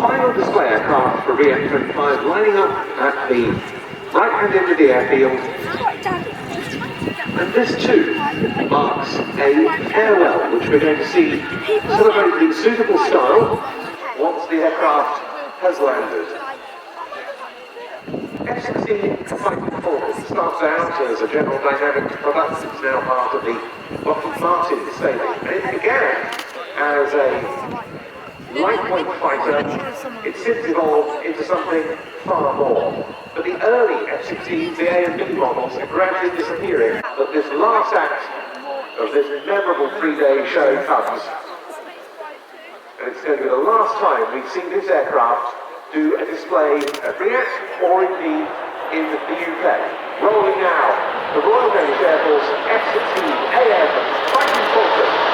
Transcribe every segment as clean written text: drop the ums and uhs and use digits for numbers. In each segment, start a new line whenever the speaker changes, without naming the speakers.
final display aircraft for RIAT 25 lining up at the right-hand end of the airfield. And this too marks a farewell, which we're going to see celebrated in suitable style once the aircraft has landed. F-16 Fighting Performance starts out as a General Dynamics product. It's now part of the Lockheed Martin stable. And it began as a lightweight fighter. It's since evolved into something far more. But the early F-16s, the A and B models, are gradually disappearing. But this last act of this memorable three-day show comes. And it's going to be the last time we've seen this aircraft do a display at RIAT or indeed in the UK. Rolling now, the Royal Danish Air Force F-16 AM Fighting Falcon.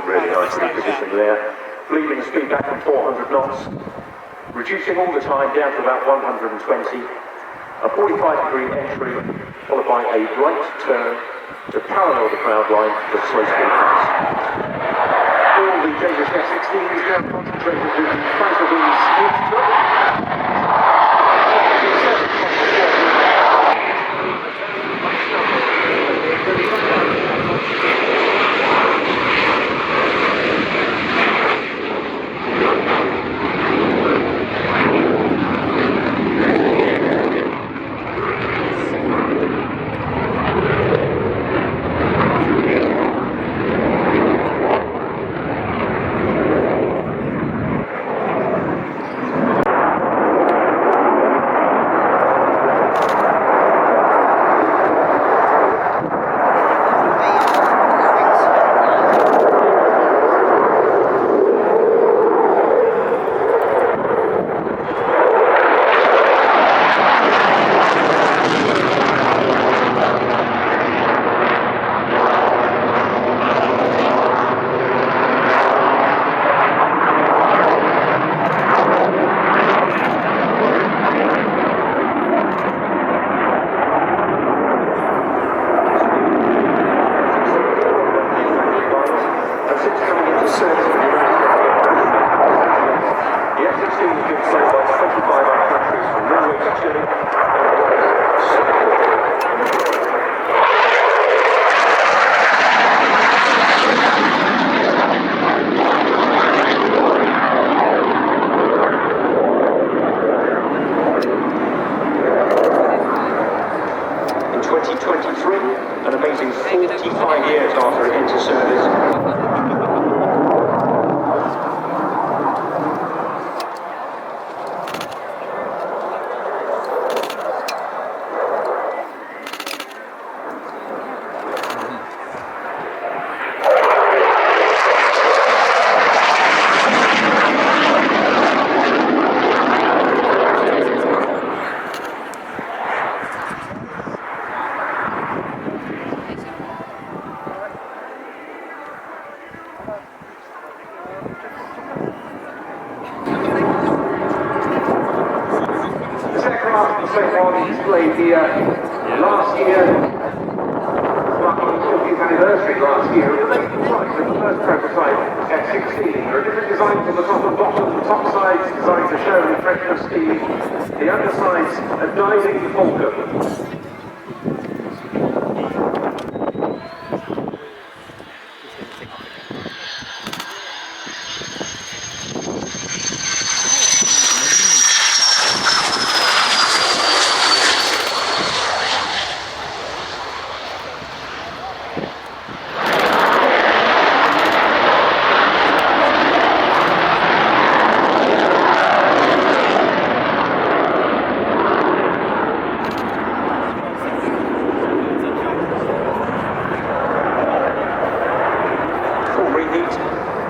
Really nicely positioned there. Leading speed back from 400 knots, reducing all the time down to about 120. A 45-degree entry, followed by a right turn to parallel the cloud line for slow speed pass. All the Danish F-16s now concentrated with the fighter wings. much the same one displayed here last year. Marking the 40th anniversary last year of the making flight of the first prototype F-16. There are different designs on the top and bottom. The top side's designed to show the impression of speed. The underside's a diving falcon.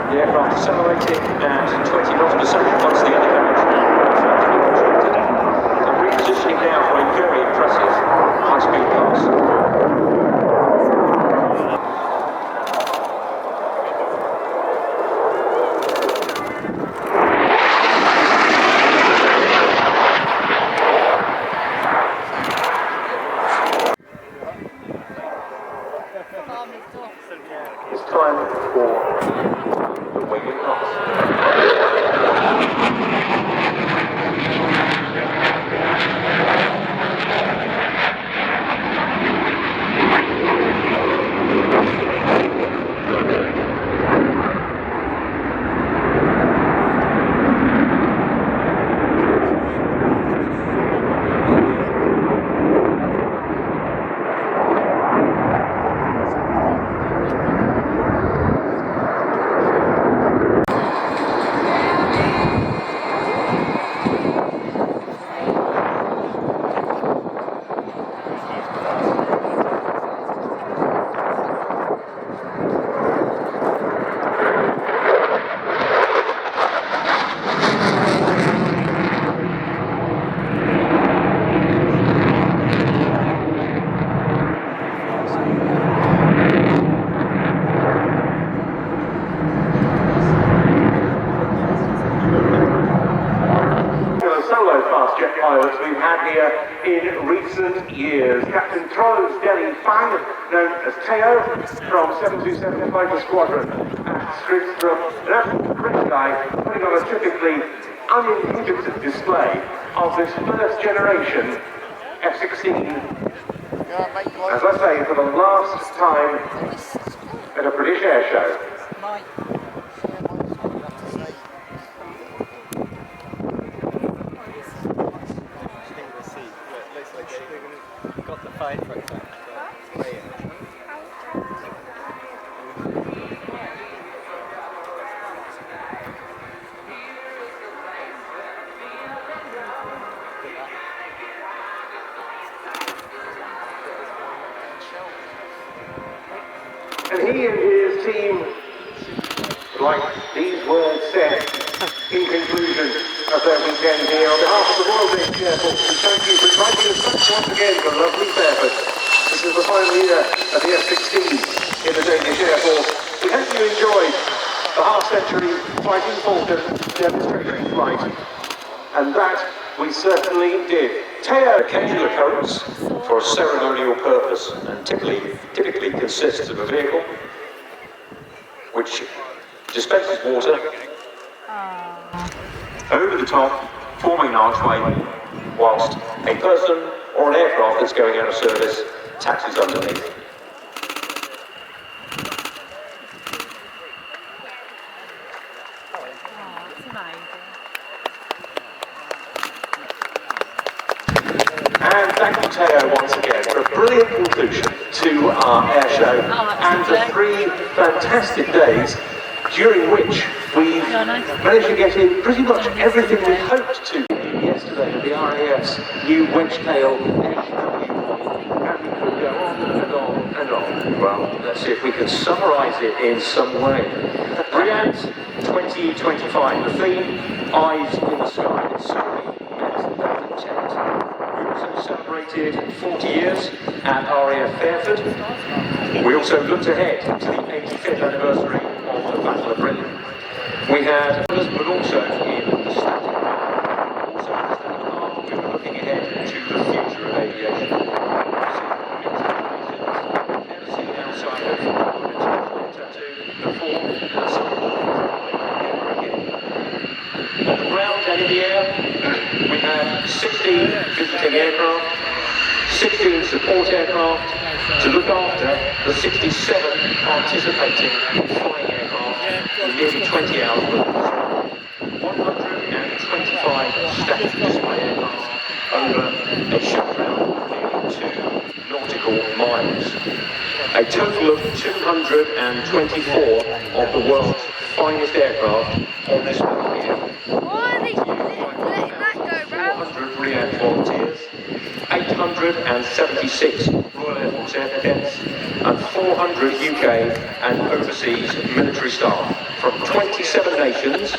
The aircraft accelerated at 20 knots per second once the undercarriage was and repositioning now for a very impressive high-speed pass. It's time for the wing and cross.
Jet pilots we've had here in recent years. Captain Trollo's Delhi Fang, known as Teo, from 727 Fighter Squadron at Scripsbrook, an absolute great guy, putting on a typically uninhibited display of this first generation F-16, as I say, for the last time at a British air show.
Got the fire truck back.
And he and his team, like these words said in conclusion of their weekend here, on behalf of the Royal Danish Air Force, we thank you for inviting us back once again to lovely Fairford. This is the final year of the F-16 in the Danish Air Force. We hope you enjoyed the half-century Fighting Falcon demonstration flight, and that we certainly did.
Teo, occasional occurrence for a ceremonial purpose, and typically consists of a vehicle which dispenses water over the top, forming an archway, whilst a person or an aircraft that's going out of service taxis underneath. And thank you, Teo, once again for a brilliant conclusion to our air show and the 3 fantastic days during which we managed to get in pretty much everything we hoped to. Yesterday at the RIAT's new wedge-tail HW, and we could go on and on and on. Well, let's see if we can summarise it in some way. RIAT 2025, the theme, Eyes in the Sky. It's at 2010. We also celebrated 40 years at RAF Fairford. We also looked ahead to the 85th anniversary of the Battle of Britain. We had others, but also in the static. Also in the static arm, we were looking ahead and in the air we have 16 visiting aircraft, 16 support aircraft to look after the 67 participating flying aircraft in nearly 20 hours worth of display. 125 static display aircraft over a shutdown of nearly 2 nautical miles. A total of 224 of the world's finest aircraft on this one here.
Why are they letting that go, bro?
400 RIAT volunteers, 876 Royal Air Force air cadets, and 400 UK and overseas military staff from 27 nations.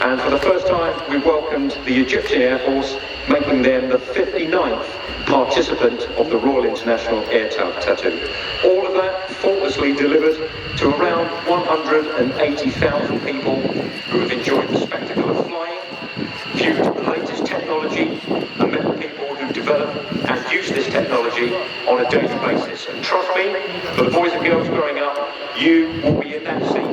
And for the first time, we welcomed the Egyptian Air Force, making them the 59th participant of the Royal International Air Tattoo. All of that faultlessly delivered to around 180,000 people who have enjoyed the spectacle of flying, viewed the latest technology, and met the people who develop and use this technology on a daily basis. And trust me, for the boys and girls growing up, you will be in that seat